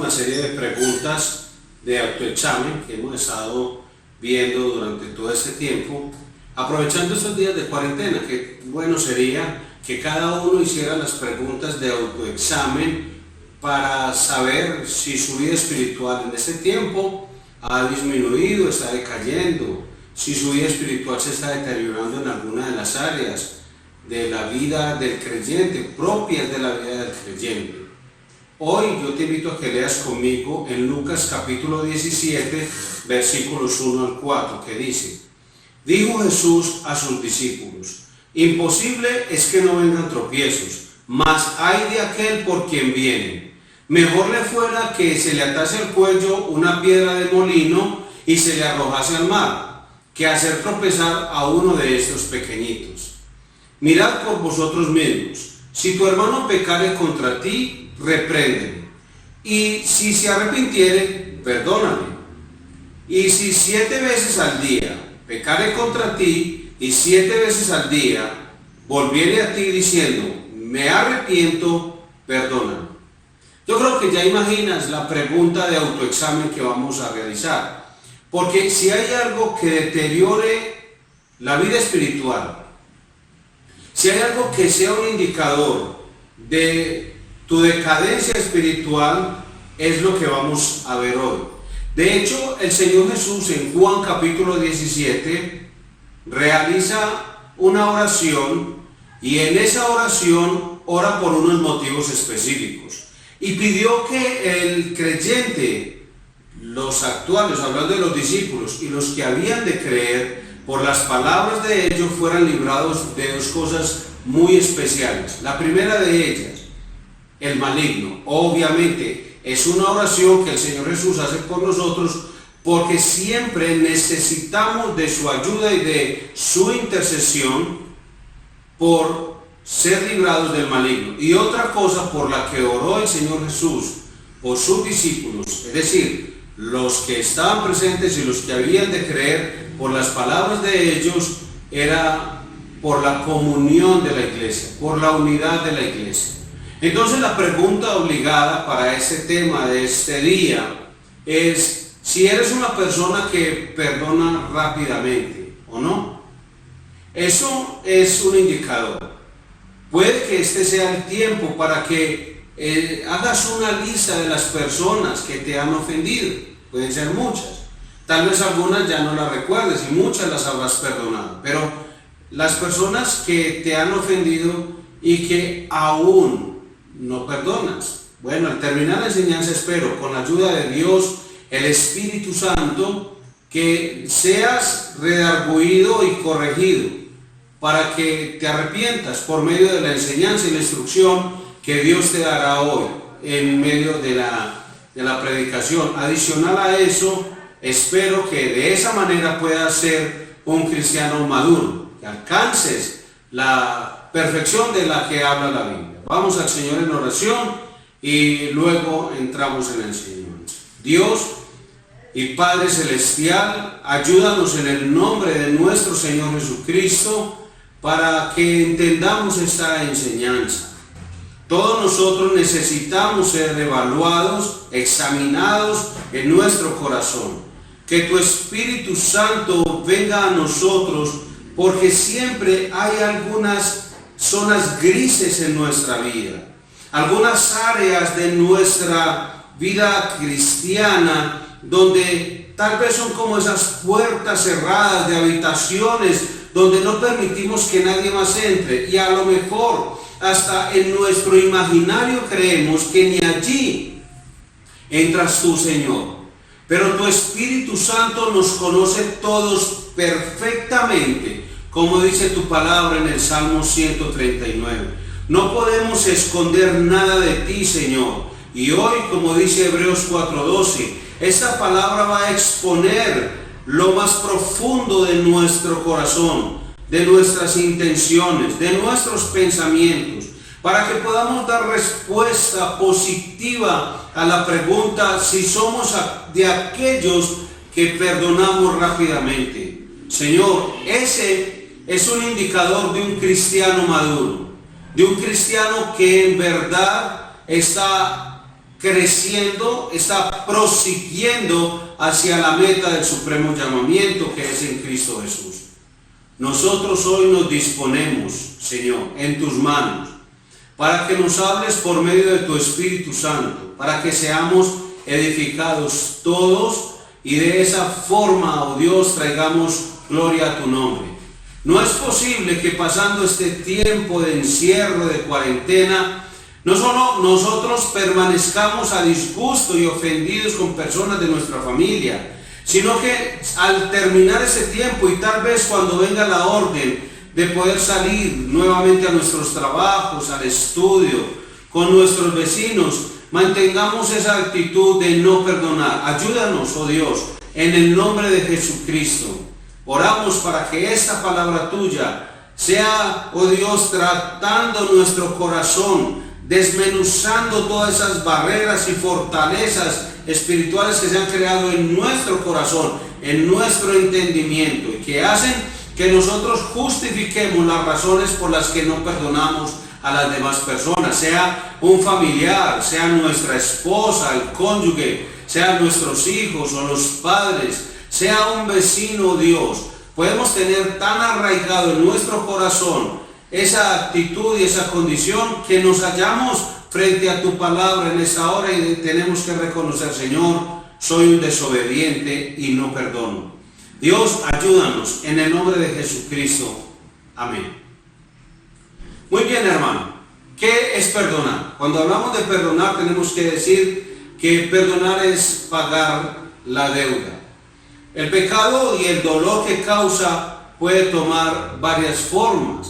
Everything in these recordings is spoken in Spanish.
una serie de preguntas de autoexamen que hemos estado viendo durante todo este tiempo, aprovechando estos días de cuarentena. Que bueno sería que cada uno hiciera las preguntas de autoexamen para saber si su vida espiritual en este tiempo ha disminuido, está decayendo, si su vida espiritual se está deteriorando en alguna de las áreas de la vida del creyente, propias de la vida del creyente. Hoy yo te invito a que leas conmigo en Lucas capítulo 17, versículos 1 al 4, que dice: dijo Jesús a sus discípulos: imposible es que no vengan tropiezos, mas hay de aquel por quien vienen. Mejor le fuera que se le atase al cuello una piedra de molino y se le arrojase al mar, que hacer tropezar a uno de estos pequeñitos. Mirad por vosotros mismos, si tu hermano pecare contra ti, repréndele, y si se arrepintiere, perdónale. Y si 7 veces al día pecare contra ti, y 7 veces al día volviere a ti diciendo, me arrepiento, perdónale. Yo creo que ya imaginas la pregunta de autoexamen que vamos a realizar, porque si hay algo que deteriore la vida espiritual, si hay algo que sea un indicador de tu decadencia espiritual, es lo que vamos a ver hoy. De hecho, el Señor Jesús en Juan capítulo 17 realiza una oración, y en esa oración ora por unos motivos específicos. Y pidió que el creyente, los actuales, hablando de los discípulos y los que habían de creer, por las palabras de ellos fueran librados de 2 cosas muy especiales. La primera de ellas, el maligno. Obviamente es una oración que el Señor Jesús hace por nosotros, porque siempre necesitamos de su ayuda y de su intercesión por ser librados del maligno. Y otra cosa por la que oró el Señor Jesús por sus discípulos, es decir, los que estaban presentes y los que habían de creer, por las palabras de ellos, era por la comunión de la iglesia, por la unidad de la iglesia. Entonces la pregunta obligada para este tema de este día es si eres una persona que perdona rápidamente o no. Eso es un indicador. Puede que este sea el tiempo para que hagas una lista de las personas que te han ofendido. Pueden ser muchas. Tal vez algunas ya no las recuerdes y muchas las habrás perdonado. Pero las personas que te han ofendido y que aún no perdonas. Bueno, al terminar la enseñanza espero, con la ayuda de Dios, el Espíritu Santo, que seas redarguido y corregido, para que te arrepientas por medio de la enseñanza y la instrucción que Dios te dará hoy en medio de la predicación. Adicional a eso, espero que de esa manera puedas ser un cristiano maduro, que alcances la perfección de la que habla la Biblia. Vamos al Señor en oración y luego entramos en la enseñanza. Dios y Padre Celestial, ayúdanos en el nombre de nuestro Señor Jesucristo para que entendamos esta enseñanza. Todos nosotros necesitamos ser evaluados, examinados en nuestro corazón. Que tu Espíritu Santo venga a nosotros, porque siempre hay algunas zonas grises en nuestra vida, algunas áreas de nuestra vida cristiana donde tal vez son como esas puertas cerradas de habitaciones donde no permitimos que nadie más entre, y a lo mejor hasta en nuestro imaginario creemos que ni allí entras tú, Señor. Pero tu Espíritu Santo nos conoce todos perfectamente, como dice tu palabra en el Salmo 139. No podemos esconder nada de ti, Señor. Y hoy, como dice Hebreos 4:12, esta palabra va a exponer lo más profundo de nuestro corazón, de nuestras intenciones, de nuestros pensamientos, para que podamos dar respuesta positiva a la pregunta si somos de aquellos que perdonamos rápidamente. Señor, ese es un indicador de un cristiano maduro, de un cristiano que en verdad está creciendo, está prosiguiendo hacia la meta del supremo llamamiento que es en Cristo Jesús. Nosotros hoy nos disponemos, Señor, en tus manos, para que nos hables por medio de tu Espíritu Santo, para que seamos edificados todos y de esa forma, oh Dios, traigamos gloria a tu nombre. No es posible que pasando este tiempo de encierro, de cuarentena, no solo nosotros permanezcamos a disgusto y ofendidos con personas de nuestra familia, sino que al terminar ese tiempo y tal vez cuando venga la orden de poder salir nuevamente a nuestros trabajos, al estudio, con nuestros vecinos, mantengamos esa actitud de no perdonar. Ayúdanos, oh Dios, en el nombre de Jesucristo. Oramos para que esta palabra tuya sea, oh Dios, tratando nuestro corazón, desmenuzando todas esas barreras y fortalezas espirituales que se han creado en nuestro corazón, en nuestro entendimiento, y que hacen que nosotros justifiquemos las razones por las que no perdonamos a las demás personas, sea un familiar, sea nuestra esposa, el cónyuge, sean nuestros hijos o los padres, sea un vecino, Dios. Podemos tener tan arraigado en nuestro corazón esa actitud y esa condición que nos hallamos frente a tu palabra en esta hora y tenemos que reconocer, Señor, soy un desobediente y no perdono. Dios, ayúdanos en el nombre de Jesucristo. Amén. Muy bien, hermano. ¿Qué es perdonar? Cuando hablamos de perdonar tenemos que decir que perdonar es pagar la deuda. El pecado y el dolor que causa puede tomar varias formas.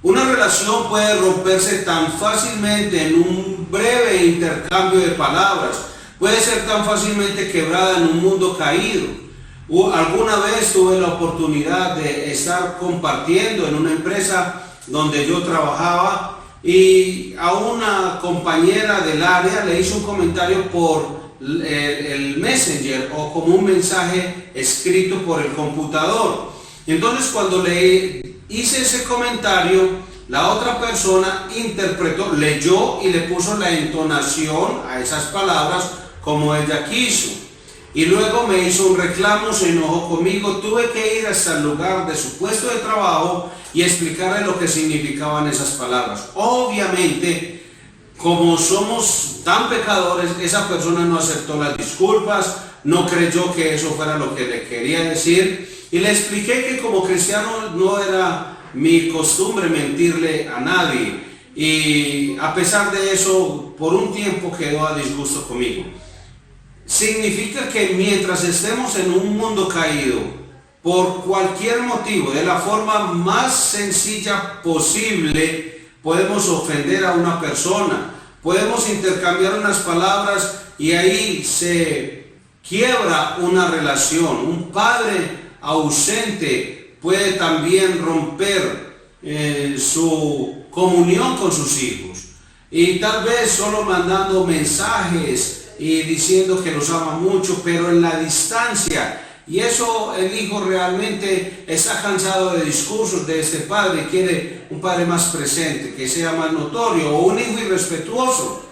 Una relación puede romperse tan fácilmente en un breve intercambio de palabras. Puede ser tan fácilmente quebrada en un mundo caído. Alguna vez tuve la oportunidad de estar compartiendo en una empresa donde yo trabajaba y a una compañera del área le hice un comentario por el Messenger o como un mensaje escrito por el computador. Entonces cuando le hice ese comentario, la otra persona interpretó, leyó y le puso la entonación a esas palabras como ella quiso. Y luego me hizo un reclamo, se enojó conmigo, tuve que ir hasta el lugar de su puesto de trabajo y explicarle lo que significaban esas palabras. Obviamente, como somos tan pecadores, esa persona no aceptó las disculpas, no creyó que eso fuera lo que le quería decir, y le expliqué que como cristiano no era mi costumbre mentirle a nadie, y a pesar de eso, por un tiempo quedó a disgusto conmigo. Significa que mientras estemos en un mundo caído, por cualquier motivo, de la forma más sencilla posible, podemos ofender a una persona, podemos intercambiar unas palabras y ahí se quiebra una relación. Un padre ausente puede también romper su comunión con sus hijos, y tal vez solo mandando mensajes y diciendo que los ama mucho, pero en la distancia. Y eso el hijo realmente está cansado de discursos de este padre, quiere un padre más presente, que sea más notorio, o un hijo irrespetuoso.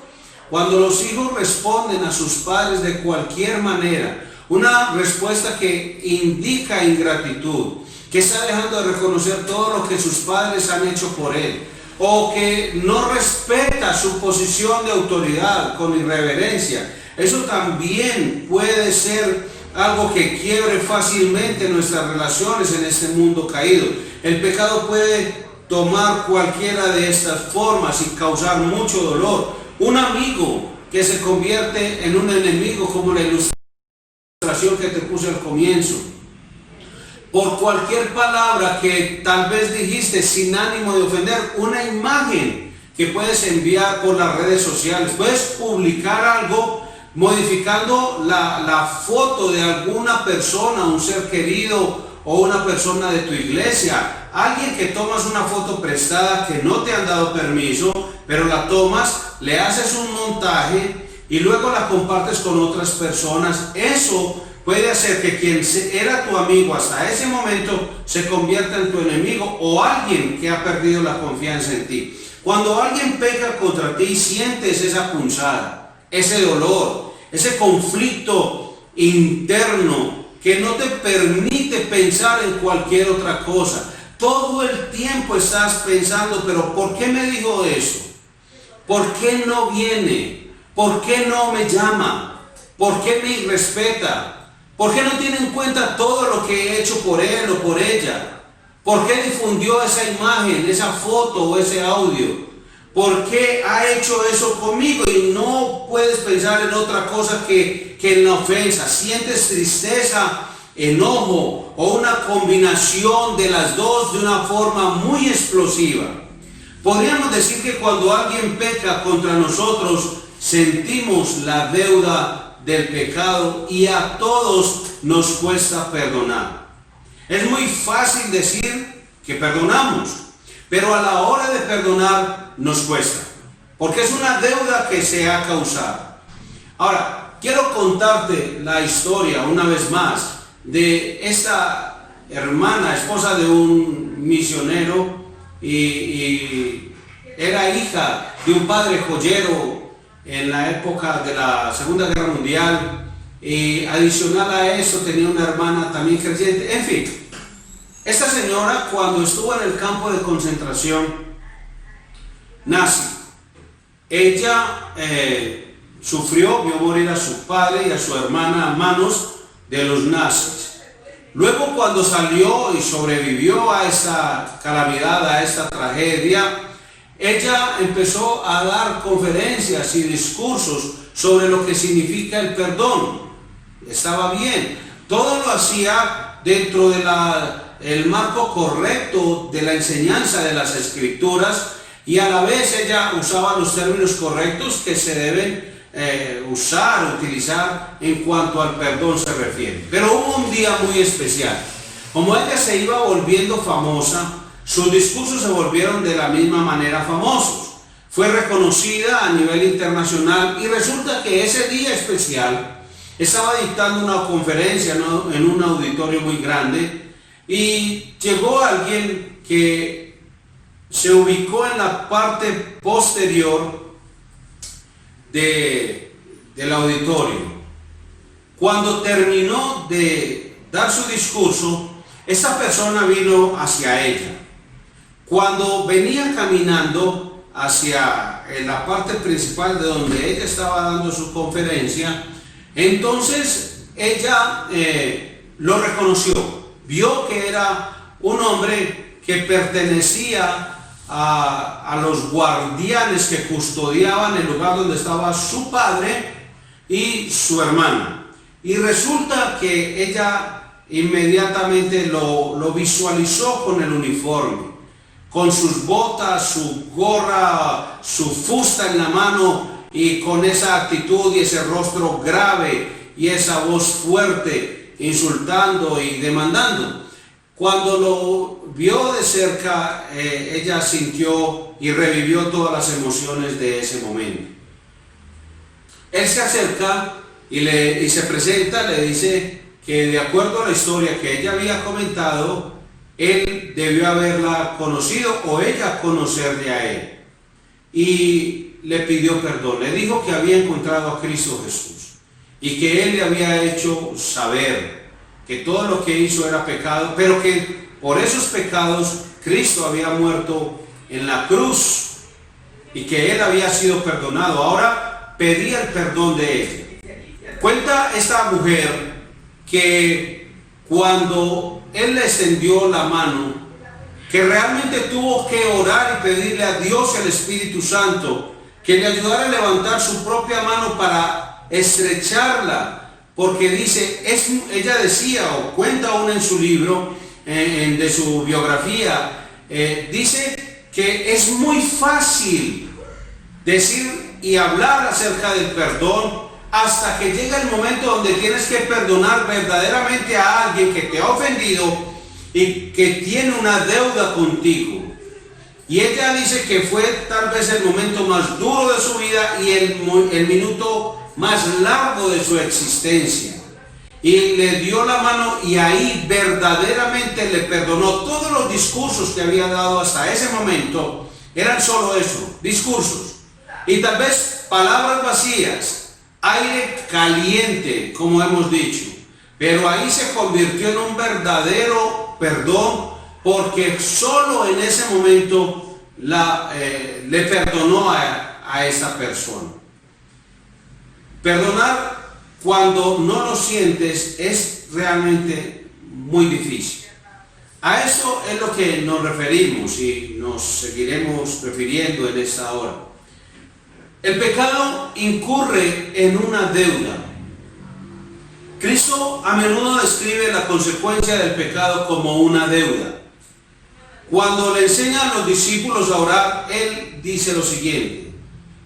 Cuando los hijos responden a sus padres de cualquier manera, una respuesta que indica ingratitud, que está dejando de reconocer todo lo que sus padres han hecho por él, o que no respeta su posición de autoridad con irreverencia, eso también puede ser algo que quiebre fácilmente nuestras relaciones en este mundo caído. El pecado puede tomar cualquiera de estas formas y causar mucho dolor. Un amigo que se convierte en un enemigo, como la ilustración que te puse al comienzo. Por cualquier palabra que tal vez dijiste sin ánimo de ofender, una imagen que puedes enviar por las redes sociales. Puedes publicar algo modificando la foto de alguna persona, un ser querido o una persona de tu iglesia, alguien que tomas una foto prestada que no te han dado permiso, pero la tomas, le haces un montaje y luego la compartes con otras personas. Eso puede hacer que quien era tu amigo hasta ese momento se convierta en tu enemigo o alguien que ha perdido la confianza en ti. Cuando alguien peca contra ti, sientes esa punzada. ese dolor, ese conflicto interno que no te permite pensar en cualquier otra cosa. Todo el tiempo estás pensando, pero ¿por qué me dijo eso? ¿Por qué no viene? ¿Por qué no me llama? ¿Por qué me irrespeta? ¿Por qué no tiene en cuenta todo lo que he hecho por él o por ella? ¿Por qué difundió esa imagen, esa foto o ese audio? ¿Por qué ha hecho eso conmigo? Y no puedes pensar en otra cosa que en la ofensa. Sientes tristeza, enojo o una combinación de las dos de una forma muy explosiva. Podríamos decir que cuando alguien peca contra nosotros, sentimos la deuda del pecado y a todos nos cuesta perdonar. Es muy fácil decir que perdonamos, pero a la hora de perdonar nos cuesta, porque es una deuda que se ha causado. Ahora, quiero contarte la historia una vez más de esta hermana, esposa de un misionero, y era hija de un padre joyero en la época de la Segunda Guerra Mundial, y adicional a eso tenía una hermana también creyente. En fin, esta señora, cuando estuvo en el campo de concentración nazi, ella sufrió, vio morir a su padre y a su hermana a manos de los nazis. Luego, cuando salió y sobrevivió a esta calamidad, a esta tragedia, ella empezó a dar conferencias y discursos sobre lo que significa el perdón. Estaba bien, todo lo hacía dentro del marco correcto de la enseñanza de las Escrituras, y a la vez ella usaba los términos correctos que se deben utilizar en cuanto al perdón se refiere. Pero hubo un día muy especial. Como ella se iba volviendo famosa, sus discursos se volvieron de la misma manera famosos. Fue reconocida a nivel internacional, y resulta que ese día especial estaba dictando una conferencia en un auditorio muy grande, y llegó alguien que se ubicó en la parte posterior del auditorio. Cuando terminó de dar su discurso, esa persona vino hacia ella. Cuando venía caminando hacia la parte principal de donde ella estaba dando su conferencia, entonces ella lo reconoció, vio que era un hombre que pertenecía a los guardianes que custodiaban el lugar donde estaba su padre y su hermana. Y resulta que ella inmediatamente lo visualizó con el uniforme, con sus botas, su gorra, su fusta en la mano, y con esa actitud y ese rostro grave y esa voz fuerte, insultando y demandando. Cuando lo vio de cerca, ella sintió y revivió todas las emociones de ese momento. Él se acerca y se presenta, le dice que de acuerdo a la historia que ella había comentado, él debió haberla conocido o ella conocerle a él. Y le pidió perdón, le dijo que había encontrado a Cristo Jesús y que él le había hecho saber que todo lo que hizo era pecado, pero que por esos pecados Cristo había muerto en la cruz y que él había sido perdonado. Ahora pedía el perdón de ella. Cuenta esta mujer que cuando él le extendió la mano, que realmente tuvo que orar y pedirle a Dios, el Espíritu Santo, que le ayudara a levantar su propia mano para estrecharla. Porque dice, ella decía, o cuenta aún en su libro, de su biografía, dice que es muy fácil decir y hablar acerca del perdón hasta que llega el momento donde tienes que perdonar verdaderamente a alguien que te ha ofendido y que tiene una deuda contigo. Y ella dice que fue tal vez el momento más duro de su vida y el minuto más largo de su existencia, y le dio la mano, y ahí verdaderamente le perdonó. Todos los discursos que había dado hasta ese momento eran solo eso, discursos, y tal vez palabras vacías, aire caliente, como hemos dicho. Pero ahí se convirtió en un verdadero perdón, porque solo en ese momento le perdonó a esa persona. Perdonar cuando no lo sientes es realmente muy difícil. A eso es lo que nos referimos y nos seguiremos refiriendo en esta hora. El pecado incurre en una deuda. Cristo a menudo describe la consecuencia del pecado como una deuda. Cuando le enseña a los discípulos a orar, Él dice lo siguiente: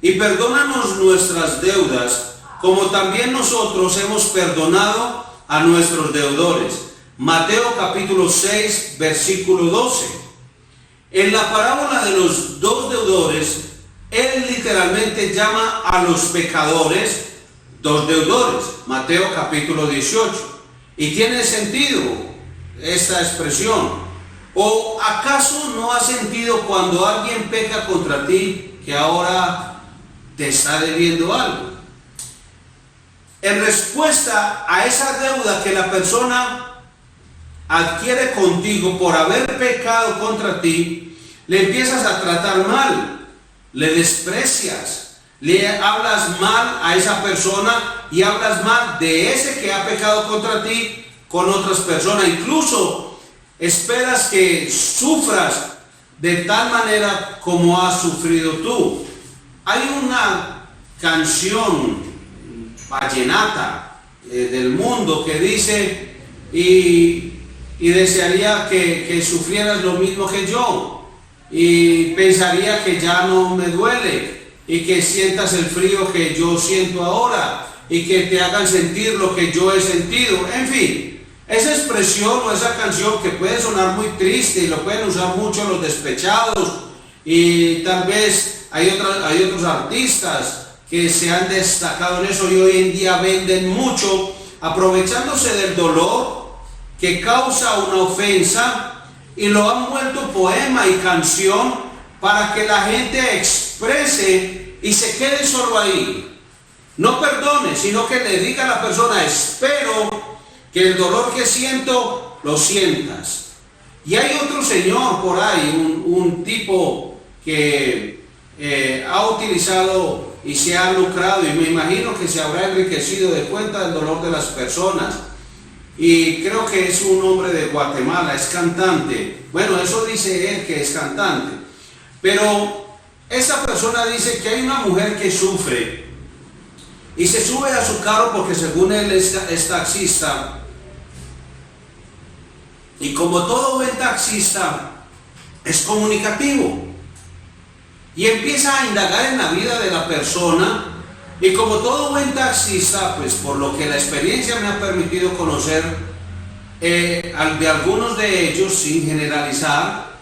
y perdónanos nuestras deudas, como también nosotros hemos perdonado a nuestros deudores. Mateo capítulo 6, versículo 12. En la parábola de los dos deudores, Él literalmente llama a los pecadores dos deudores. Mateo capítulo 18. Y tiene sentido esta expresión. ¿O acaso no ha sentido cuando alguien peca contra ti que ahora te está debiendo algo? En respuesta a esa deuda que la persona adquiere contigo por haber pecado contra ti, le empiezas a tratar mal, le desprecias, le hablas mal a esa persona y hablas mal de ese que ha pecado contra ti con otras personas. Incluso esperas que sufras de tal manera como has sufrido tú. Hay una canción vallenata del mundo que dice: y desearía que sufrieras lo mismo que yo, y pensaría que ya no me duele, y que sientas el frío que yo siento ahora, y que te hagan sentir lo que yo he sentido. En fin, esa expresión o esa canción que puede sonar muy triste y lo pueden usar mucho los despechados, y tal vez hay otros artistas que se han destacado en eso y hoy en día venden mucho, aprovechándose del dolor que causa una ofensa, y lo han vuelto poema y canción para que la gente exprese y se quede solo ahí. No perdone, sino que le diga a la persona: espero que el dolor que siento lo sientas. Y hay otro señor por ahí, un tipo que ha utilizado y se ha lucrado, y me imagino que se habrá enriquecido de cuenta del dolor de las personas, y creo que es un hombre de Guatemala, es cantante. Bueno, eso dice él, que es cantante, pero esa persona dice que hay una mujer que sufre y se sube a su carro porque según él es taxista, y como todo buen taxista es comunicativo, y empieza a indagar en la vida de la persona, y como todo buen taxista, pues por lo que la experiencia me ha permitido conocer, de algunos de ellos, sin generalizar,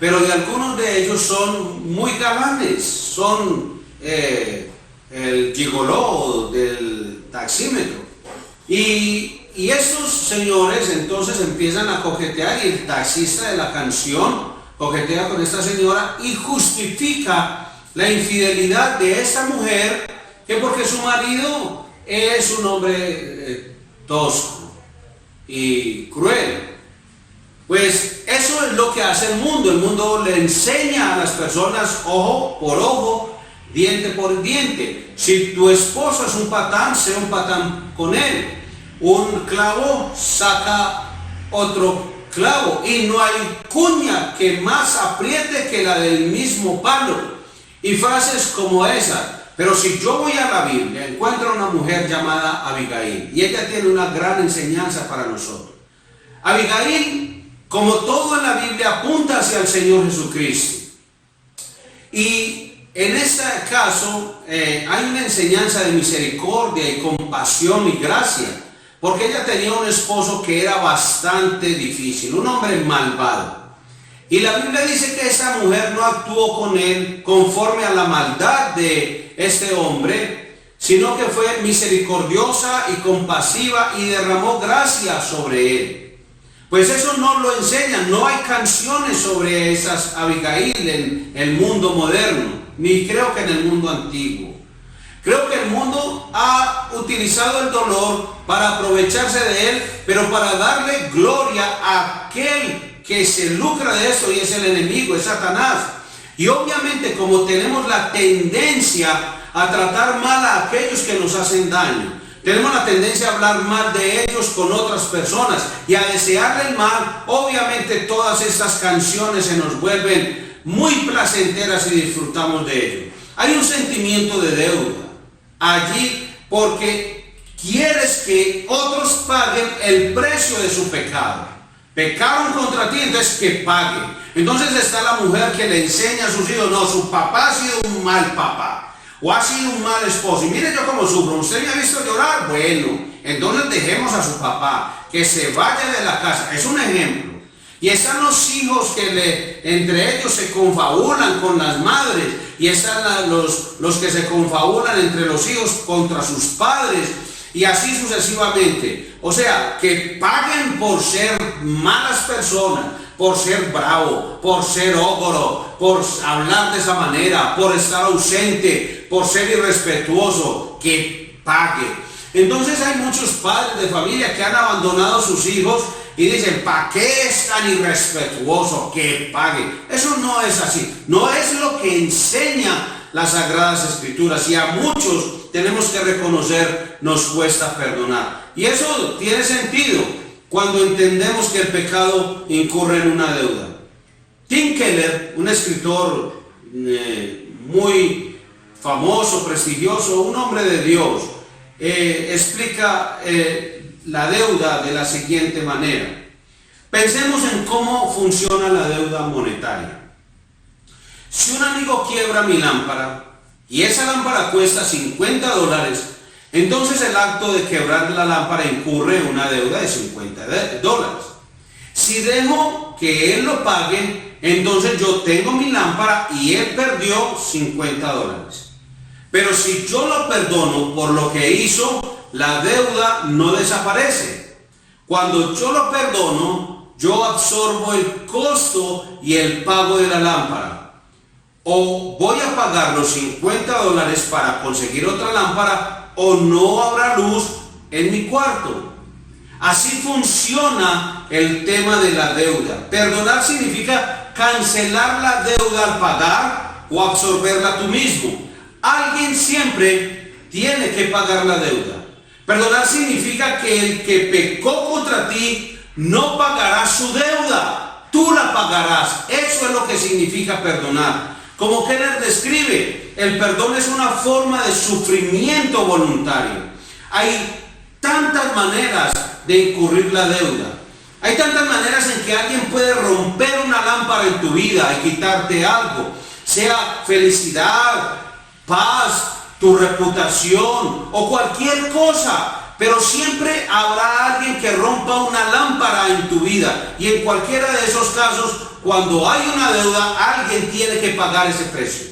pero de algunos de ellos son muy galanes, son el gigoló del taxímetro, y estos señores entonces empiezan a coquetear, y el taxista de la canción coquetea con esta señora y justifica la infidelidad de esta mujer, que porque su marido es un hombre tosco y cruel. Pues eso es lo que hace el mundo. El mundo le enseña a las personas ojo por ojo, diente por diente. Si tu esposo es un patán, sé un patán con él. Un clavo saca otro clavo, y no hay cuña que más apriete que la del mismo palo. Y frases como esa. Pero si yo voy a la Biblia, encuentro a una mujer llamada Abigail, y ella tiene una gran enseñanza para nosotros. Abigail, como todo en la Biblia, apunta hacia el Señor Jesucristo. Y en este caso hay una enseñanza de misericordia y compasión y gracia, porque ella tenía un esposo que era bastante difícil, un hombre malvado. Y la Biblia dice que esa mujer no actuó con él conforme a la maldad de este hombre, sino que fue misericordiosa y compasiva y derramó gracia sobre él. Pues eso no lo enseñan, no hay canciones sobre esas Abigail en el mundo moderno, ni creo que en el mundo antiguo. Creo que el mundo ha utilizado el dolor para aprovecharse de él, pero para darle gloria a aquel que se lucra de eso, y es el enemigo, es Satanás. Y obviamente, como tenemos la tendencia a tratar mal a aquellos que nos hacen daño, tenemos la tendencia a hablar mal de ellos con otras personas y a desearle el mal, obviamente todas estas canciones se nos vuelven muy placenteras y disfrutamos de ello. Hay un sentimiento de deuda allí porque quieres que otros paguen el precio de su pecado. Pecaron contra ti, entonces que paguen. Entonces está la mujer que le enseña a sus hijos: no, su papá ha sido un mal papá, o ha sido un mal esposo, y mire yo cómo sufro, usted me ha visto llorar, bueno, entonces dejemos a su papá, que se vaya de la casa. Es un ejemplo. Y están los hijos que entre ellos se confabulan con las madres, y están los que se confabulan entre los hijos contra sus padres, y así sucesivamente. O sea, que paguen por ser malas personas, por ser bravo, por ser ogro, por hablar de esa manera, por estar ausente, por ser irrespetuoso, que pague. Entonces hay muchos padres de familia que han abandonado a sus hijos y dicen: ¿para qué es tan irrespetuoso? Que pague. Eso no es así, no es lo que enseña las Sagradas Escrituras, y a muchos tenemos que reconocer nos cuesta perdonar. Y eso tiene sentido cuando entendemos que el pecado incurre en una deuda. Tim Keller, un escritor muy famoso, prestigioso, un hombre de Dios, explica la deuda de la siguiente manera. Pensemos en cómo funciona la deuda monetaria. Si un amigo quiebra mi lámpara y esa lámpara cuesta $50, entonces el acto de quebrar la lámpara incurre en una deuda de $50. Si dejo que él lo pague, entonces yo tengo mi lámpara y él perdió $50. Pero si yo lo perdono por lo que hizo, la deuda no desaparece. Cuando yo lo perdono, yo absorbo el costo y el pago de la lámpara. O voy a pagar los $50 para conseguir otra lámpara, o no habrá luz en mi cuarto. Así funciona el tema de la deuda. Perdonar significa cancelar la deuda al pagar o absorberla tú mismo. Alguien siempre tiene que pagar la deuda. Perdonar significa que el que pecó contra ti no pagará su deuda, tú la pagarás. Eso es lo que significa perdonar. Como Keller describe, el perdón es una forma de sufrimiento voluntario. Hay tantas maneras de incurrir la deuda. Hay tantas maneras en que alguien puede romper una lámpara en tu vida y quitarte algo, sea felicidad, paz, tu reputación o cualquier cosa. Pero siempre habrá alguien que rompa una lámpara en tu vida, y en cualquiera de esos casos, cuando hay una deuda, alguien tiene que pagar ese precio.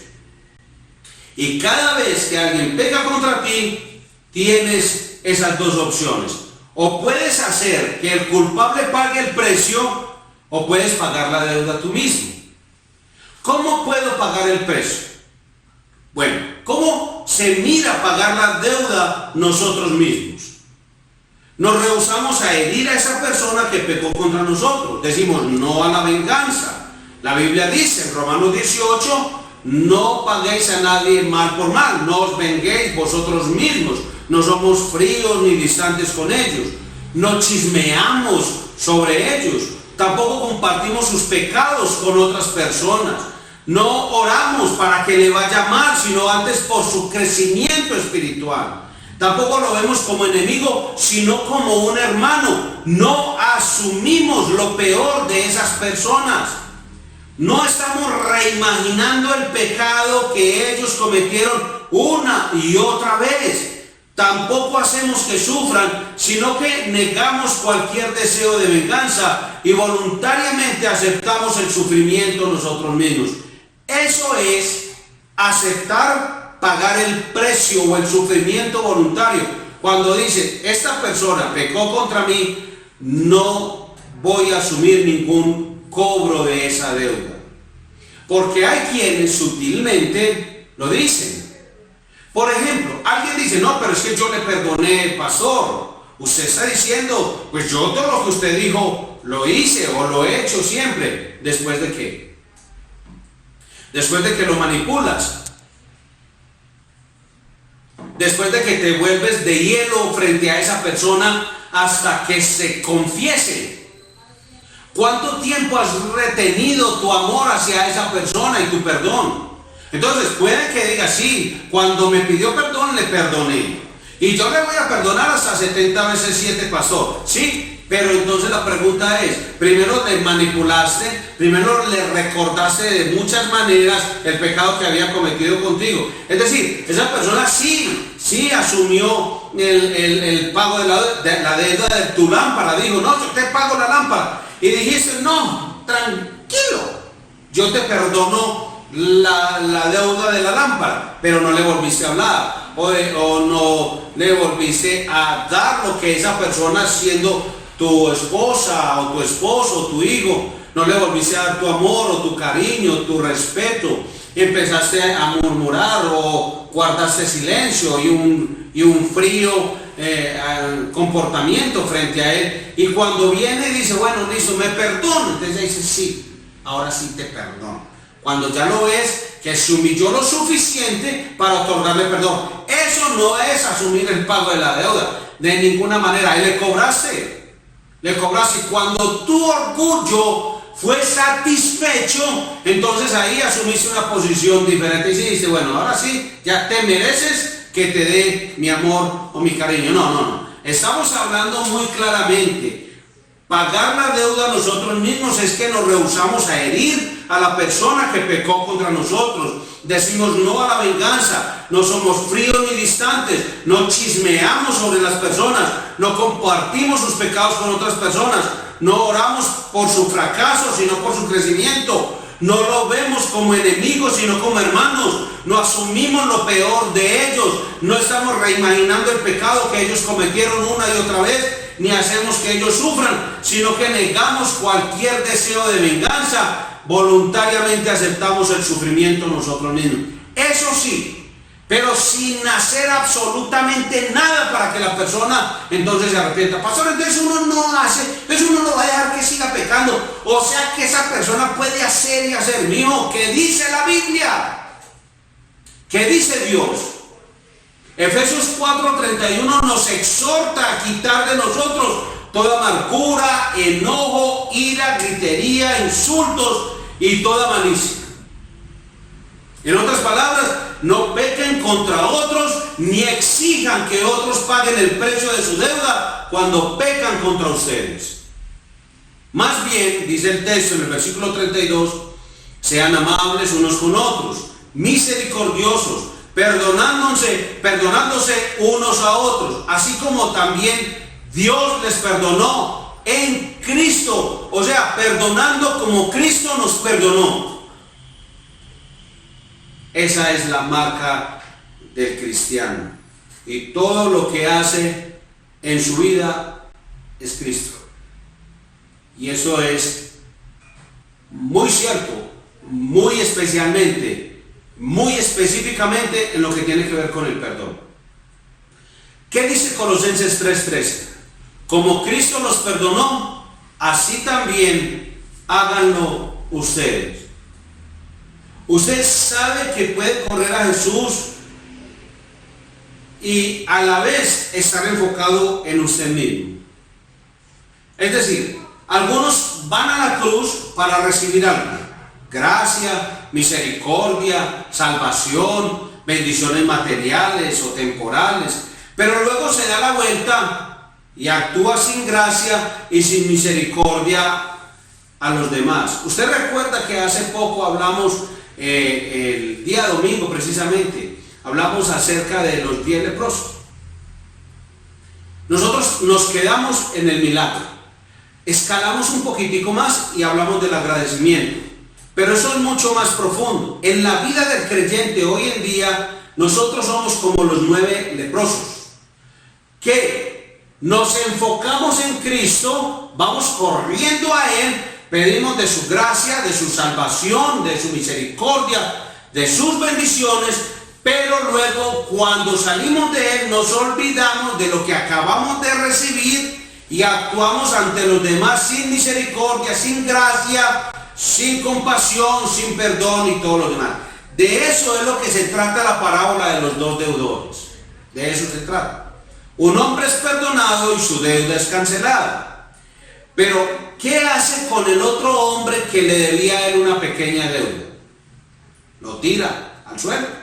Y cada vez que alguien peca contra ti, tienes esas dos opciones. O puedes hacer que el culpable pague el precio, o puedes pagar la deuda tú mismo. ¿Cómo puedo pagar el precio? Bueno, ¿cómo se mira pagar la deuda nosotros mismos? Nos rehusamos a herir a esa persona que pecó contra nosotros. Decimos no a la venganza. La Biblia dice en Romanos 18: no paguéis a nadie mal por mal, no os venguéis vosotros mismos. No somos fríos ni distantes con ellos. No chismeamos sobre ellos. Tampoco compartimos sus pecados con otras personas. No oramos para que le vaya mal, sino antes por su crecimiento espiritual. Tampoco lo vemos como enemigo, sino como un hermano. No asumimos lo peor de esas personas. No estamos reimaginando el pecado que ellos cometieron una y otra vez. Tampoco hacemos que sufran, sino que negamos cualquier deseo de venganza y voluntariamente aceptamos el sufrimiento nosotros mismos. Eso es aceptar pagar el precio o el sufrimiento voluntario. Cuando dice, esta persona pecó contra mí, no voy a asumir ningún cobro de esa deuda. Porque hay quienes sutilmente lo dicen. Por ejemplo, alguien dice, no, pero es que yo le perdoné, pastor. Usted está diciendo, pues yo todo lo que usted dijo lo hice o lo he hecho siempre. ¿Después de qué? Después de que lo manipulas. Después de que te vuelves de hielo frente a esa persona hasta que se confiese. ¿Cuánto tiempo has retenido tu amor hacia esa persona y tu perdón? Entonces puede que diga, sí, cuando me pidió perdón le perdoné. Y yo le voy a perdonar hasta 70 veces 7, pastor. Sí, pero entonces la pregunta es, primero le manipulaste, primero le recordaste de muchas maneras el pecado que había cometido contigo. Es decir, esa persona sí asumió el pago de la deuda de tu lámpara. Dijo, no, yo te pago la lámpara. Y dijiste, no, tranquilo, yo te perdono la deuda de la lámpara, pero no le volviste a hablar o no le volviste a dar lo que esa persona, siendo tu esposa o tu esposo o tu hijo, no le volviste a dar tu amor o tu cariño, tu respeto. Empezaste a murmurar o guardaste silencio y un frío comportamiento frente a él. Y cuando viene y dice, bueno, listo, me perdono, entonces dice, sí, ahora sí te perdono. Cuando ya lo ves que se humilló lo suficiente para otorgarle perdón. Eso no es asumir el pago de la deuda, de ninguna manera. Ahí le cobraste. Y cuando tu orgullo fue satisfecho, entonces ahí asumiste una posición diferente y dijiste, bueno, ahora sí, ya te mereces que te dé mi amor o mi cariño. No. Estamos hablando muy claramente. Pagar la deuda a nosotros mismos es que nos rehusamos a herir a la persona que pecó contra nosotros. Decimos no a la venganza, no somos fríos ni distantes, no chismeamos sobre las personas, no compartimos sus pecados con otras personas, no oramos por su fracaso, sino por su crecimiento. No lo vemos como enemigos, sino como hermanos. No asumimos lo peor de ellos. No estamos reimaginando el pecado que ellos cometieron una y otra vez, ni hacemos que ellos sufran, sino que negamos cualquier deseo de venganza. Voluntariamente aceptamos el sufrimiento nosotros mismos. Eso sí, pero sin hacer absolutamente nada para que la persona entonces se arrepienta. Pastor, entonces uno no hace, entonces uno no va a dejar que siga pecando. O sea que esa persona puede hacer y hacer. Mijo, ¿qué dice la Biblia? ¿Qué dice Dios? Efesios 4:31 nos exhorta a quitar de nosotros toda amargura, enojo, ira, gritería, insultos y toda malicia. En otras palabras, no pequen contra otros ni exijan que otros paguen el precio de su deuda cuando pecan contra ustedes. Más bien, dice el texto en el versículo 32, sean amables unos con otros, misericordiosos, perdonándose unos a otros, así como también Dios les perdonó en Cristo, o sea, perdonando como Cristo nos perdonó. Esa es la marca del cristiano, y todo lo que hace en su vida es Cristo. Y eso es muy cierto, muy especialmente, muy específicamente en lo que tiene que ver con el perdón. ¿Qué dice Colosenses 3:13? Como Cristo nos perdonó, así también háganlo ustedes. Usted sabe que puede correr a Jesús y a la vez estar enfocado en usted mismo. Es decir, algunos van a la cruz para recibir algo: gracia, misericordia, salvación, bendiciones materiales o temporales, pero luego se da la vuelta y actúa sin gracia y sin misericordia a los demás. Usted recuerda que hace poco hablamos, el día domingo precisamente, hablamos acerca de los 10 leprosos. Nosotros nos quedamos en el milagro, escalamos un poquitico más y hablamos del agradecimiento, pero eso es mucho más profundo. En la vida del creyente hoy en día, nosotros somos como los 9 leprosos, que nos enfocamos en Cristo, vamos corriendo a Él, pedimos de su gracia, de su salvación, de su misericordia, de sus bendiciones, Pero luego, cuando salimos de Él, nos olvidamos de lo que acabamos de recibir y actuamos ante los demás sin misericordia, sin gracia, sin compasión, sin perdón y todo lo demás. De eso es lo que se trata la parábola de los dos deudores. De eso se trata. Un hombre es perdonado y su deuda es cancelada. Pero, ¿qué hace con el otro hombre que le debía a él una pequeña deuda? Lo tira al suelo.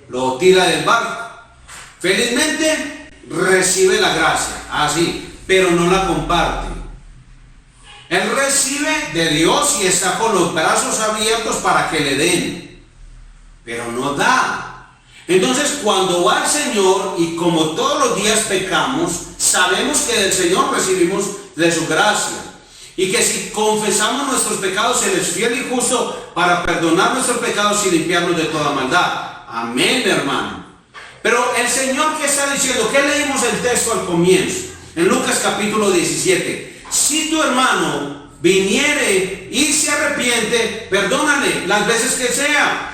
Lo tira del barco. Felizmente recibe la gracia, así, pero no la comparte. Él recibe de Dios y está con los brazos abiertos para que le den, pero no da. Entonces, cuando va al Señor, y como todos los días pecamos, sabemos que del Señor recibimos de su gracia, y que si confesamos nuestros pecados, Él es fiel y justo para perdonar nuestros pecados y limpiarnos de toda maldad. Amén, hermano. Pero el Señor, ¿qué está diciendo? ¿Qué leímos el texto al comienzo? En Lucas capítulo 17. Si tu hermano viniere y se arrepiente, perdónale las veces que sea.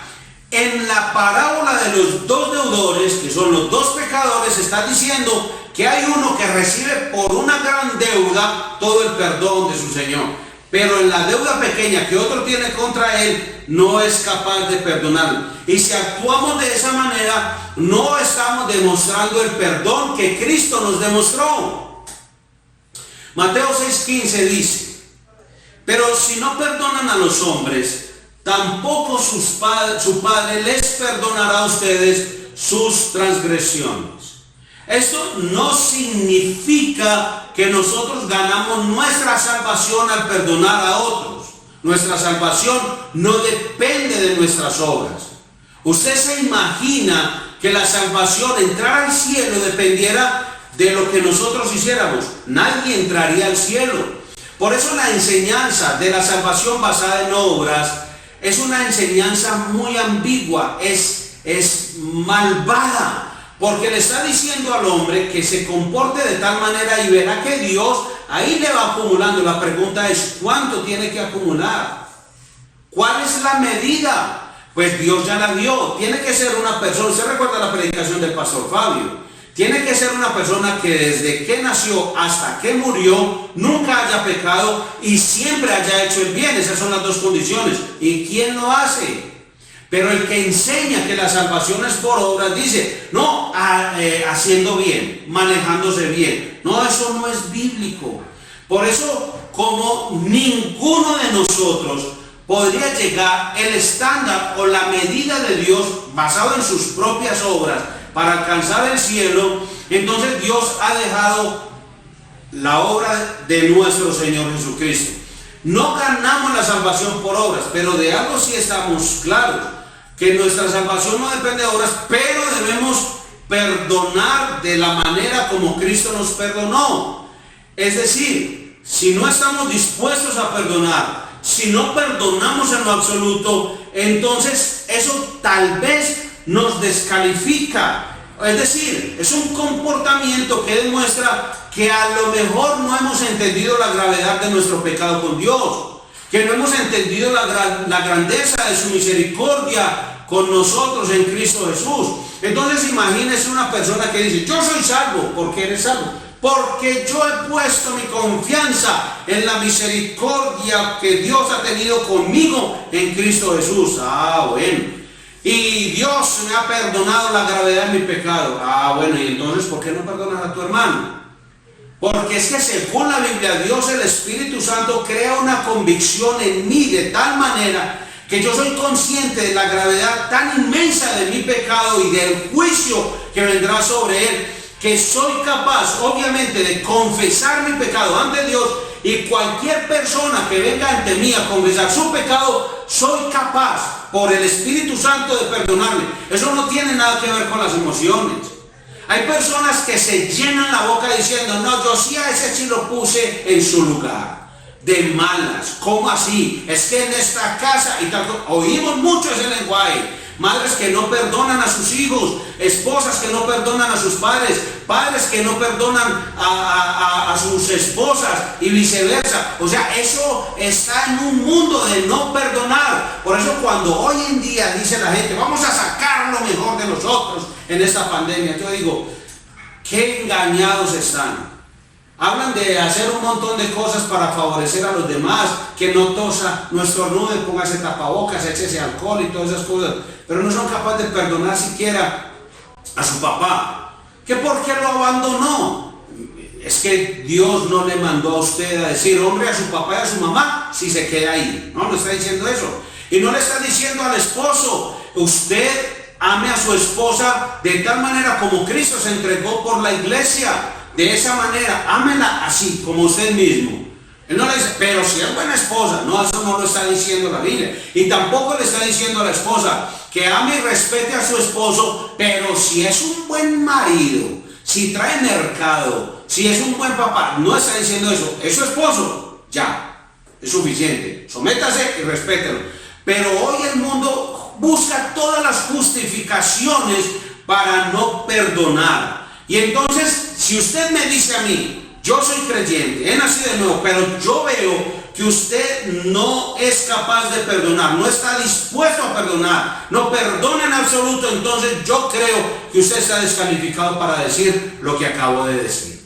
En la parábola de los dos deudores, que son los dos pecadores, está diciendo que hay uno que recibe por una gran deuda todo el perdón de su Señor. Pero en la deuda pequeña que otro tiene contra él, no es capaz de perdonarlo. Y si actuamos de esa manera, no estamos demostrando el perdón que Cristo nos demostró. Mateo 6:15 dice: pero si no perdonan a los hombres, tampoco su Padre les perdonará a ustedes sus transgresiones. Esto no significa que nosotros ganamos nuestra salvación al perdonar a otros. Nuestra salvación no depende de nuestras obras. Usted se imagina que la salvación, entrar al cielo, dependiera de lo que nosotros hiciéramos. Nadie entraría al cielo. Por eso la enseñanza de la salvación basada en obras es una enseñanza muy ambigua, es malvada. Porque le está diciendo al hombre que se comporte de tal manera y verá que Dios ahí le va acumulando. La pregunta es, ¿cuánto tiene que acumular? ¿Cuál es la medida? Pues Dios ya la dio. Tiene que ser una persona, ¿se recuerda la predicación del pastor Fabio? Tiene que ser una persona que desde que nació hasta que murió nunca haya pecado y siempre haya hecho el bien. Esas son las dos condiciones. ¿Y quién lo hace? Pero el que enseña que la salvación es por obras dice, no, haciendo bien, manejándose bien. No, eso no es bíblico. Por eso, como ninguno de nosotros podría llegar el estándar o la medida de Dios basado en sus propias obras para alcanzar el cielo, entonces Dios ha dejado la obra de nuestro Señor Jesucristo. No ganamos la salvación por obras, pero de algo sí estamos claros, que nuestra salvación no depende de obras, pero debemos perdonar de la manera como Cristo nos perdonó. Es decir, si no estamos dispuestos a perdonar, si no perdonamos en lo absoluto, entonces eso tal vez nos descalifica. Es decir, es un comportamiento que demuestra que a lo mejor no hemos entendido la gravedad de nuestro pecado con Dios, que no hemos entendido la grandeza de su misericordia con nosotros en Cristo Jesús. Entonces imagínese una persona que dice, yo soy salvo. ¿Por qué eres salvo? Porque yo he puesto mi confianza en la misericordia que Dios ha tenido conmigo en Cristo Jesús. Bueno. Y Dios me ha perdonado la gravedad de mi pecado. Bueno, y entonces, ¿por qué no perdonas a tu hermano? Porque es que según la Biblia, Dios, el Espíritu Santo, crea una convicción en mí de tal manera que yo soy consciente de la gravedad tan inmensa de mi pecado y del juicio que vendrá sobre él, que soy capaz, obviamente, de confesar mi pecado ante Dios, y cualquier persona que venga ante mí a confesar su pecado, soy capaz, por el Espíritu Santo, de perdonarle. Eso no tiene nada que ver con las emociones. Hay personas que se llenan la boca diciendo, no, yo sí a ese sí lo puse en su lugar. De malas. ¿Cómo así? Es que en esta casa, y tal, oímos mucho ese lenguaje. madres que no perdonan a sus hijos, esposas que no perdonan a sus padres, padres que no perdonan a sus esposas y viceversa. O sea, eso está en un mundo de no perdonar. Por eso cuando hoy en día dice la gente, vamos a sacar lo mejor de nosotros en esta pandemia, yo digo, qué engañados están. Hablan de hacer un montón de cosas para favorecer a los demás, que no tosa, no estornude, póngase tapabocas, échese alcohol y todas esas cosas, pero no son capaces de perdonar siquiera a su papá. ¿Que por qué lo abandonó? Es que Dios no le mandó a usted a decir honre a su papá y a su mamá si se queda ahí. No está diciendo eso. Y no le está diciendo al esposo, usted ame a su esposa de tal manera como Cristo se entregó por la iglesia. De esa manera, ámela así, como usted mismo. Él no le dice, pero si es buena esposa. No, eso no lo está diciendo la Biblia. Y tampoco le está diciendo a la esposa que ame y respete a su esposo, pero si es un buen marido, si trae mercado, si es un buen papá. No está diciendo eso. Es su esposo, ya, es suficiente. Sométase y respételo. Pero hoy el mundo busca todas las justificaciones para no perdonar. Y entonces, si usted me dice a mí, yo soy creyente, he nacido de nuevo, pero yo veo que usted no es capaz de perdonar, no está dispuesto a perdonar, no perdona en absoluto, entonces yo creo que usted está descalificado para decir lo que acabo de decir.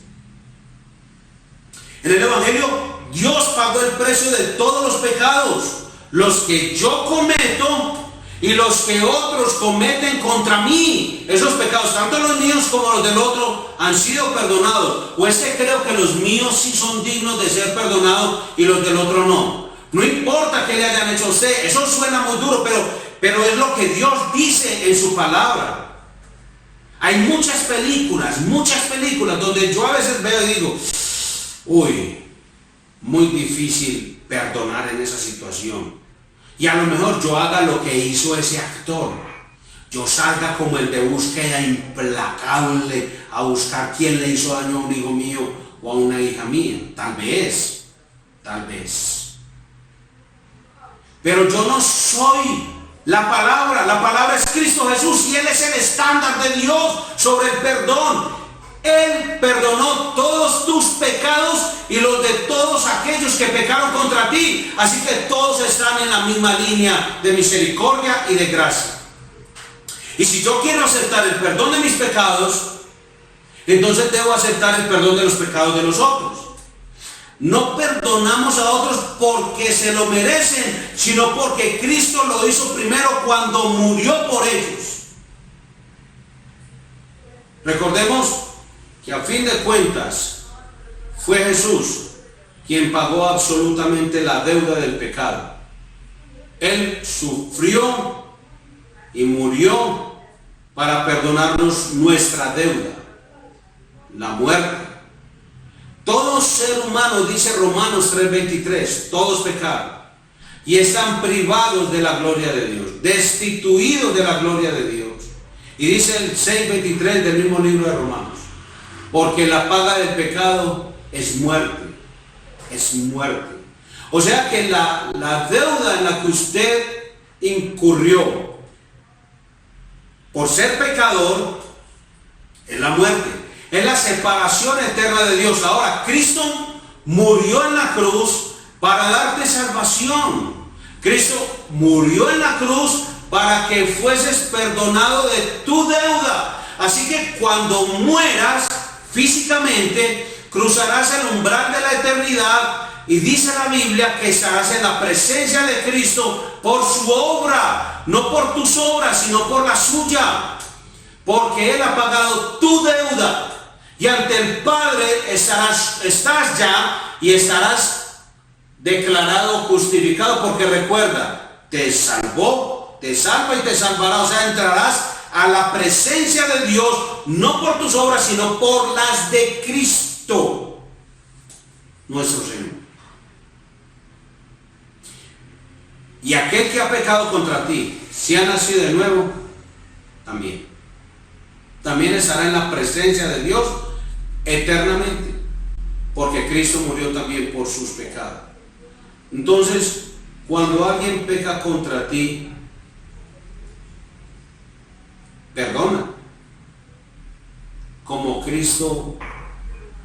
En el Evangelio, Dios pagó el precio de todos los pecados, los que yo cometo y los que otros cometen contra mí. Esos pecados, tanto los míos como los del otro, han sido perdonados. O es que creo que los míos sí son dignos de ser perdonados y los del otro no. No importa que le hayan hecho a usted, eso suena muy duro, pero es lo que Dios dice en su palabra. Hay muchas películas donde yo a veces veo y digo, uy, muy difícil perdonar en esa situación. Y a lo mejor yo haga lo que hizo ese actor. Yo salga como el de búsqueda implacable a buscar quién le hizo daño a un hijo mío o a una hija mía. Tal vez. Pero yo no soy la palabra es Cristo Jesús y Él es el estándar de Dios sobre el perdón. Él perdonó todos tus pecados y los de todos aquellos que pecaron contra ti. Así que todos están en la misma línea de misericordia y de gracia. Y si yo quiero aceptar el perdón de mis pecados, entonces debo aceptar el perdón de los pecados de los otros. No perdonamos a otros porque se lo merecen, sino porque Cristo lo hizo primero cuando murió por ellos. Recordemos que a fin de cuentas fue Jesús quien pagó absolutamente la deuda del pecado. Él sufrió y murió para perdonarnos nuestra deuda, la muerte. Todo ser humano, dice Romanos 3:23, todos pecaron y están privados de la gloria de Dios, destituidos de la gloria de Dios. Y dice el 6:23 del mismo libro de Romanos, porque la paga del pecado es muerte, O sea que la deuda en la que usted incurrió por ser pecador es la muerte, es la separación eterna de Dios. Ahora, Cristo murió en la cruz para darte salvación. Cristo murió en la cruz para que fueses perdonado de tu deuda. Así que cuando mueras físicamente, cruzarás el umbral de la eternidad y dice la Biblia que estarás en la presencia de Cristo por su obra, no por tus obras, sino por la suya, porque Él ha pagado tu deuda y ante el Padre estás ya y estarás declarado justificado, porque recuerda, te salvó, te salva y te salvará. O sea, entrarás a la presencia de Dios no por tus obras, sino por las de Cristo nuestro Señor. Y aquel que ha pecado contra ti, si ha nacido de nuevo, también estará en la presencia de Dios eternamente, porque Cristo murió también por sus pecados. Entonces, cuando alguien peca contra ti, perdona, como Cristo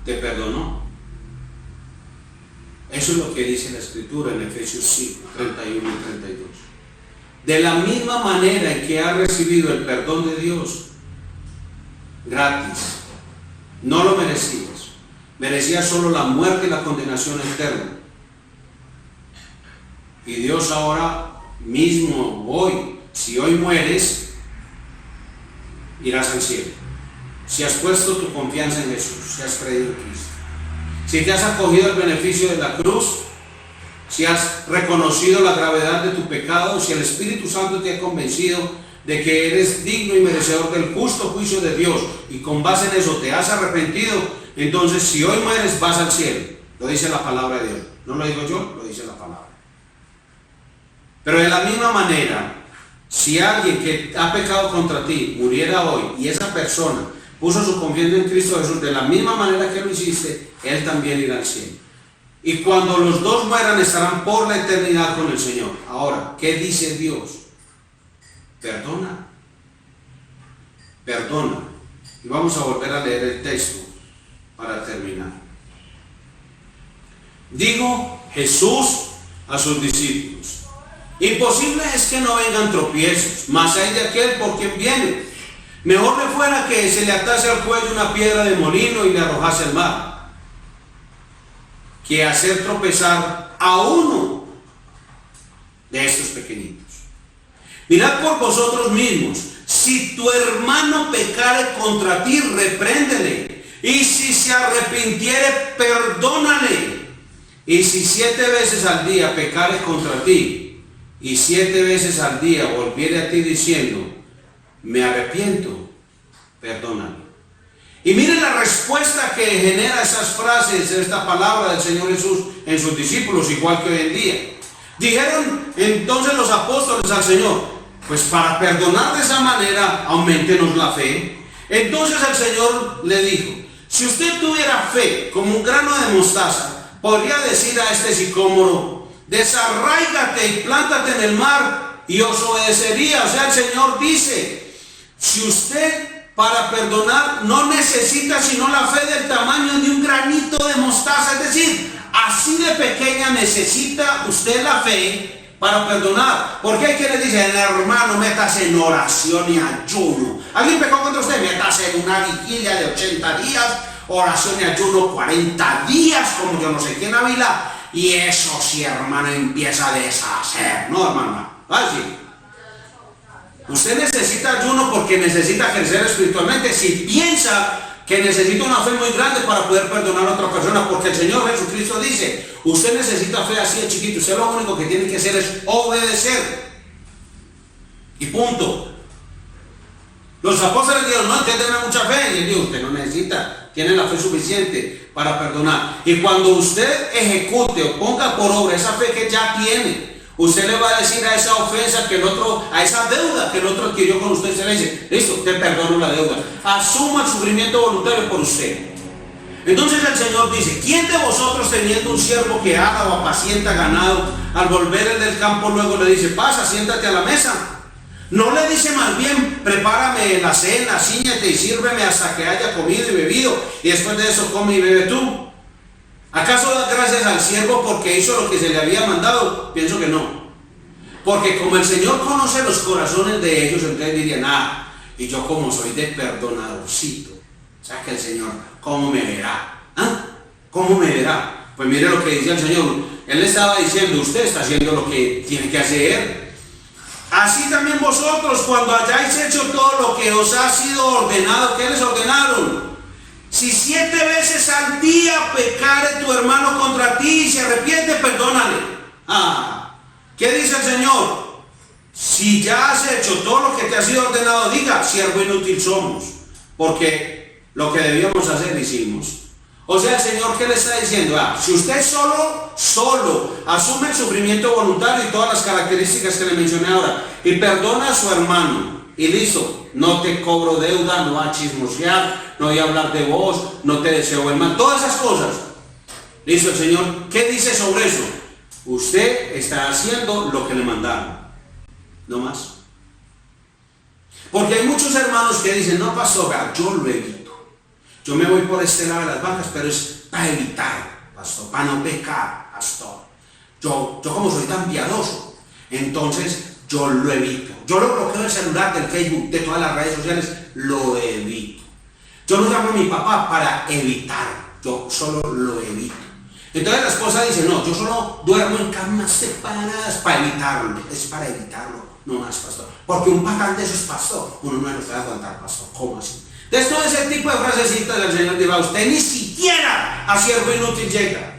te perdonó. Eso es lo que dice la Escritura en Efesios 5, 31 y 32. De la misma manera en que has recibido el perdón de Dios, gratis, no lo merecías solo la muerte y la condenación eterna. Y Dios ahora mismo, hoy, si hoy mueres, irás al cielo. Si has puesto tu confianza en Jesús, si has creído en Cristo, si te has acogido el beneficio de la cruz, si has reconocido la gravedad de tu pecado, si el Espíritu Santo te ha convencido de que eres digno y merecedor del justo juicio de Dios, y con base en eso te has arrepentido, entonces si hoy mueres vas al cielo. Lo dice la palabra de Dios. No lo digo yo, lo dice la palabra. Pero de la misma manera, si alguien que ha pecado contra ti muriera hoy y esa persona puso su confianza en Cristo Jesús, de la misma manera que lo hiciste, él también irá al cielo. Y cuando los dos mueran estarán por la eternidad con el Señor. Ahora, ¿qué dice Dios? Perdona. Perdona. Y vamos a volver a leer el texto para terminar. Dijo Jesús a sus discípulos: imposible es que no vengan tropiezos, mas hay de aquel por quien viene. Mejor le fuera que se le atase al cuello una piedra de molino y le arrojase al mar, que hacer tropezar a uno de estos pequeñitos. Mirad por vosotros mismos, si tu hermano pecare contra ti, repréndele, y si se arrepintiere, perdónale. Y si 7 veces al día pecare contra ti, y 7 veces al día volviere a ti diciendo: me arrepiento, perdónale. Y mire la respuesta que genera esas frases, esta palabra del Señor Jesús en sus discípulos, igual que hoy en día. Dijeron entonces los apóstoles al Señor: pues para perdonar de esa manera, auméntenos la fe. Entonces el Señor le dijo: si usted tuviera fe como un grano de mostaza, podría decir a este sicómoro: desarráigate y plántate en el mar, y os obedecería. O sea, el Señor dice, si usted para perdonar no necesita sino la fe del tamaño de un granito de mostaza, es decir, así de pequeña necesita usted la fe para perdonar. Porque hay quienes dicen: hermano, métase en oración y ayuno. ¿Alguien pecó contra usted? Métase en una vigilia de 80 días, oración y ayuno 40 días, como yo no sé quién Ávila, y eso sí, hermano, empieza a deshacer. No, hermano, así. Usted necesita ayuno porque necesita crecer espiritualmente. Si piensa que necesita una fe muy grande para poder perdonar a otra persona, porque el Señor Jesucristo dice: usted necesita fe así de chiquito, usted lo único que tiene que hacer es obedecer. Y punto. Los apóstoles dijeron: no, usted tiene mucha fe. Y él dijo: usted no necesita, tiene la fe suficiente para perdonar. Y cuando usted ejecute o ponga por obra esa fe que ya tiene, usted le va a decir a esa ofensa que el otro, a esa deuda que el otro adquirió con usted, se le dice: listo, te perdono la deuda, asuma el sufrimiento voluntario por usted. Entonces el Señor dice: ¿quién de vosotros, teniendo un siervo que haga o apacienta ganado, al volver el del campo luego le dice: pasa, siéntate a la mesa? No le dice más bien: prepárame la cena, cíñete y sírveme hasta que haya comido y bebido, y después de eso come y bebe tú. ¿Acaso da gracias al siervo porque hizo lo que se le había mandado? Pienso que no. Porque como el Señor conoce los corazones de ellos, entonces dirían: ah, y yo como soy de perdonadorcito, o sea que el Señor, ¿cómo me verá? ¿Ah? ¿Cómo me verá? Pues mire lo que dice el Señor. Él le estaba diciendo: usted está haciendo lo que tiene que hacer. Así también vosotros, cuando hayáis hecho todo lo que os ha sido ordenado. ¿Qué les ordenaron? Si 7 veces al día pecare tu hermano contra ti y se arrepiente, perdónale. ¿Qué dice el Señor? Si ya has hecho todo lo que te ha sido ordenado, diga: siervo inútil somos, porque lo que debíamos hacer hicimos. O sea, el Señor, ¿qué le está diciendo? Si usted solo asume el sufrimiento voluntario y todas las características que le mencioné ahora, y perdona a su hermano, y listo, no te cobro deuda, no va a chismosear, no voy a hablar de vos, no te deseo el mal, todas esas cosas. Listo, el Señor, ¿qué dice sobre eso? Usted está haciendo lo que le mandaron, no más. Porque hay muchos hermanos que dicen, no, pastor, yo lo evito. Yo me voy por este lado de las bancas, pero es para evitar, pastor, para no pecar, pastor. Yo como soy tan piadoso, entonces yo lo evito. Yo lo bloqueo del celular, del Facebook, de todas las redes sociales, lo evito. Yo no llamo a mi papá para evitar, yo solo lo evito. Entonces la esposa dice, no, yo solo duermo en camas separadas para evitarlo, es para evitarlo, no más, pastor. Porque un pagán de esos, pastor, uno no lo puede aguantar, pastor, ¿cómo así? Entonces todo ese tipo de frasecitas del Señor dice, usted ni siquiera a siervo inútil llega.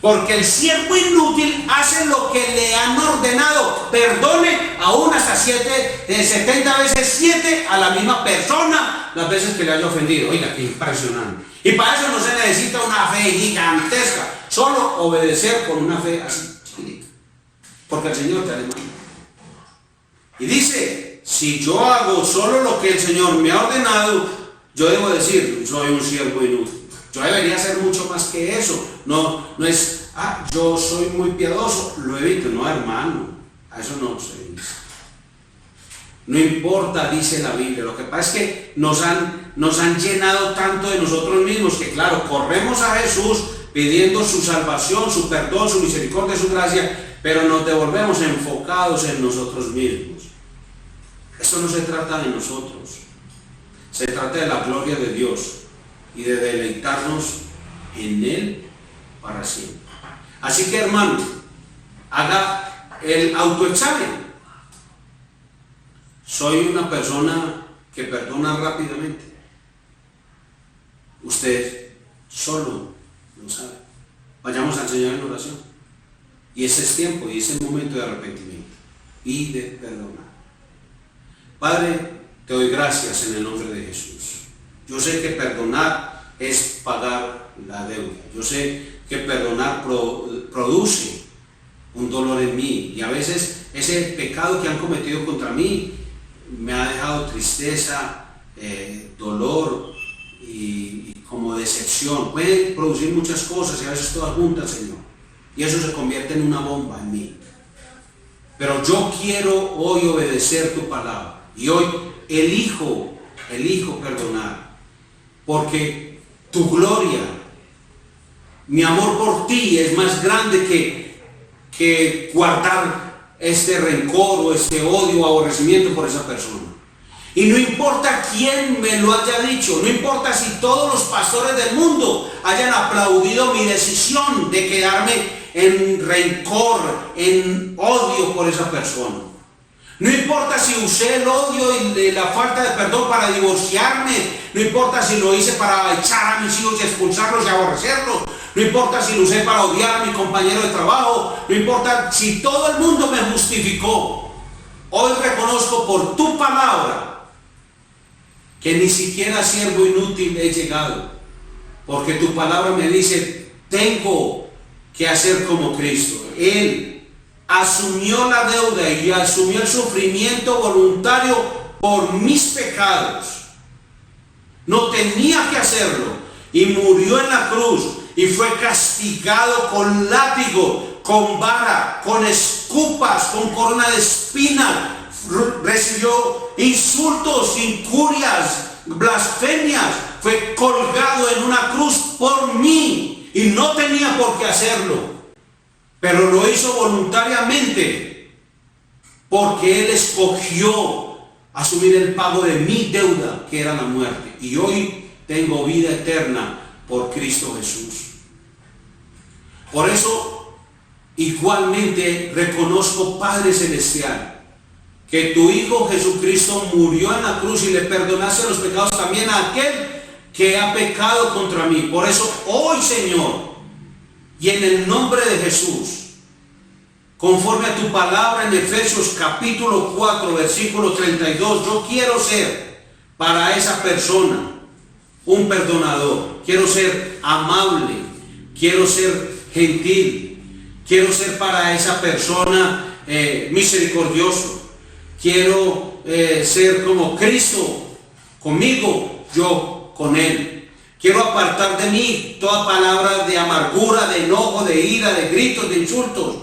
Porque el siervo inútil hace lo que le han ordenado. Perdone aún hasta 70 veces 7 a la misma persona las veces que le haya ofendido. Oiga, qué impresionante. Y para eso no se necesita una fe gigantesca. Solo obedecer con una fe así chiquita. Porque el Señor te alemana. Y dice, si yo hago solo lo que el Señor me ha ordenado, yo debo decir, soy un siervo inútil. Yo debería hacer mucho más que eso. No es, yo soy muy piadoso, lo evito. No, hermano, a eso no se dice. No importa, dice la Biblia. Lo que pasa es que nos han llenado tanto de nosotros mismos que, claro, corremos a Jesús pidiendo su salvación, su perdón, su misericordia, su gracia, pero nos devolvemos enfocados en nosotros mismos. Esto no se trata de nosotros. Se trata de la gloria de Dios y de deleitarnos en Él para siempre. Así que, hermano, haga el autoexamen. Soy una persona que perdona rápidamente. Usted solo lo sabe. Vayamos al Señor en oración. Y ese es tiempo y ese es momento de arrepentimiento y de perdonar. Padre, te doy gracias en el nombre de Jesús. Yo sé que perdonar es pagar la deuda. Yo sé que perdonar produce un dolor en mí. Y a veces ese pecado que han cometido contra mí me ha dejado tristeza, dolor y como decepción. Puede producir muchas cosas y a veces todas juntas, Señor. Y eso se convierte en una bomba en mí. Pero yo quiero hoy obedecer tu palabra. Y hoy elijo perdonar. Porque tu gloria, mi amor por ti es más grande que guardar este rencor o este odio o aborrecimiento por esa persona. Y no importa quién me lo haya dicho, no importa si todos los pastores del mundo hayan aplaudido mi decisión de quedarme en rencor, en odio por esa persona. No importa si usé el odio y la falta de perdón para divorciarme, no importa si lo hice para echar a mis hijos y expulsarlos y aborrecerlos, no importa si lo usé para odiar a mi compañero de trabajo, no importa si todo el mundo me justificó. Hoy reconozco por tu palabra que ni siquiera siervo inútil he llegado, porque tu palabra me dice, tengo que hacer como Cristo. Él asumió la deuda y asumió el sufrimiento voluntario por mis pecados. No tenía que hacerlo y murió en la cruz y fue castigado con látigo, con vara, con escupas, con corona de espinas. Recibió insultos, injurias, blasfemias. Fue colgado en una cruz por mí y no tenía por qué hacerlo. Pero lo hizo voluntariamente porque Él escogió asumir el pago de mi deuda, que era la muerte. Y hoy tengo vida eterna por Cristo Jesús. Por eso, igualmente reconozco, Padre Celestial, que tu Hijo Jesucristo murió en la cruz y le perdonaste los pecados también a aquel que ha pecado contra mí. Por eso hoy, Señor, y en el nombre de Jesús, conforme a tu palabra en Efesios capítulo 4, versículo 32, yo quiero ser para esa persona un perdonador. Quiero ser amable, quiero ser gentil, quiero ser para esa persona misericordioso. Quiero ser como Cristo conmigo, yo con Él. Quiero apartar de mí toda palabra de amargura, de enojo, de ira, de gritos, de insultos,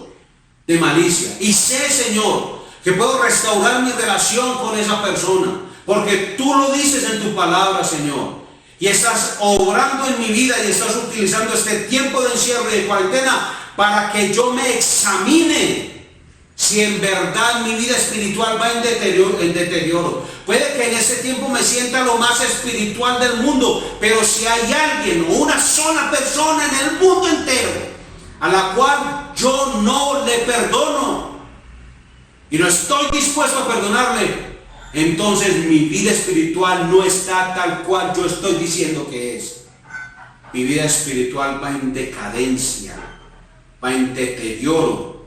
de malicia. Y sé, Señor, que puedo restaurar mi relación con esa persona. porque tú lo dices en tu palabra, Señor. Y estás obrando en mi vida y estás utilizando este tiempo de encierro y de cuarentena para que yo me examine si en verdad mi vida espiritual va en deterioro. Puede que en este tiempo me sienta lo más espiritual del mundo, pero si hay alguien o una sola persona en el mundo entero a la cual yo no le perdono y no estoy dispuesto a perdonarle, entonces mi vida espiritual no está tal cual yo estoy diciendo que es. Mi vida espiritual va en decadencia, va en deterioro,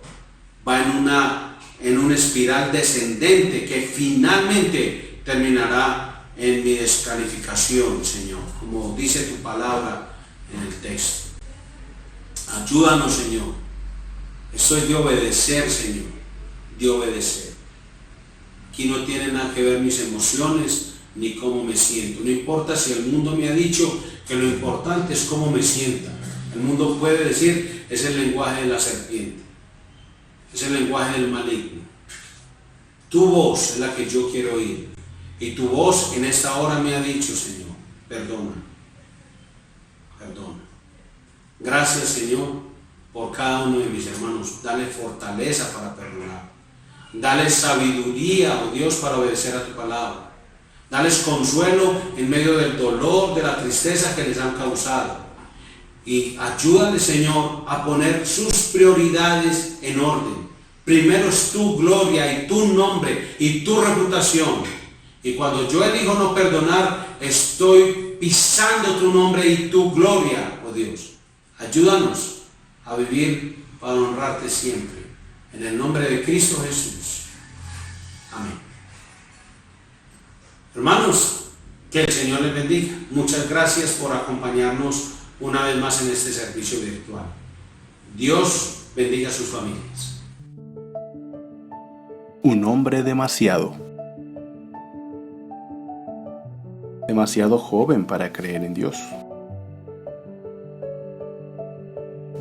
va en una espiral descendente que finalmente terminará en mi descalificación, Señor, como dice tu palabra en el texto. Ayúdanos, Señor. Esto es de obedecer, Señor, de obedecer. Aquí no tiene nada que ver mis emociones ni cómo me siento. No importa si el mundo me ha dicho que lo importante es cómo me sienta. El mundo puede decir, es el lenguaje de la serpiente, es el lenguaje del maligno. Tu voz es la que yo quiero oír. Y tu voz en esta hora me ha dicho, Señor, perdona, perdona. Gracias, Señor, por cada uno de mis hermanos. Dale fortaleza para perdonar. Dale sabiduría, oh Dios, para obedecer a tu palabra. Dales consuelo en medio del dolor, de la tristeza que les han causado. Y ayúdale, Señor, a poner sus prioridades en orden. Primero es tu gloria y tu nombre y tu reputación. Y cuando yo elijo no perdonar, estoy pisando tu nombre y tu gloria, oh Dios. Ayúdanos a vivir para honrarte siempre. En el nombre de Cristo Jesús. Amén. Hermanos, que el Señor les bendiga. Muchas gracias por acompañarnos una vez más en este servicio virtual. Dios bendiga a sus familias. Un hombre demasiado joven para creer en Dios.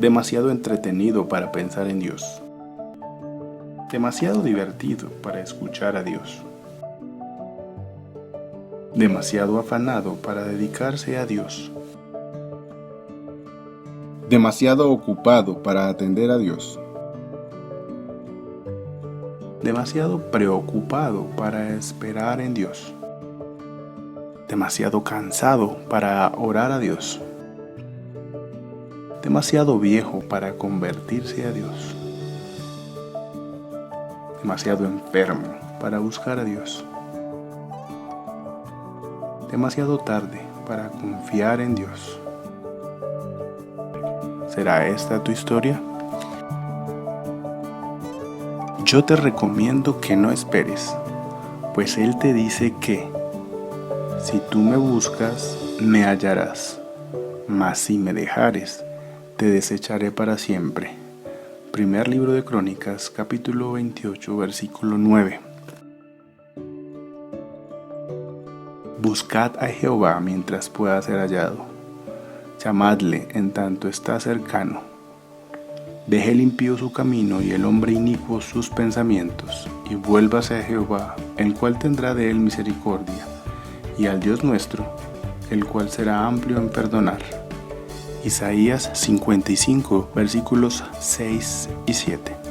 Demasiado entretenido para pensar en Dios. Demasiado divertido para escuchar a Dios. Demasiado afanado para dedicarse a Dios. Demasiado ocupado para atender a Dios. Demasiado preocupado para esperar en Dios. Demasiado cansado para orar a Dios. Demasiado viejo para convertirse a Dios. Demasiado enfermo para buscar a Dios. Demasiado tarde para confiar en Dios. ¿Será esta tu historia? Yo te recomiendo que no esperes, pues Él te dice que si tú me buscas, me hallarás, mas si me dejares, te desecharé para siempre. Primer libro de Crónicas, capítulo 28, versículo 9. Buscad a Jehová mientras pueda ser hallado. Llamadle en tanto está cercano. Deje el impío su camino y el hombre inicuo sus pensamientos, y vuélvase a Jehová, el cual tendrá de él misericordia, y al Dios nuestro, el cual será amplio en perdonar. Isaías 55, versículos 6 y 7.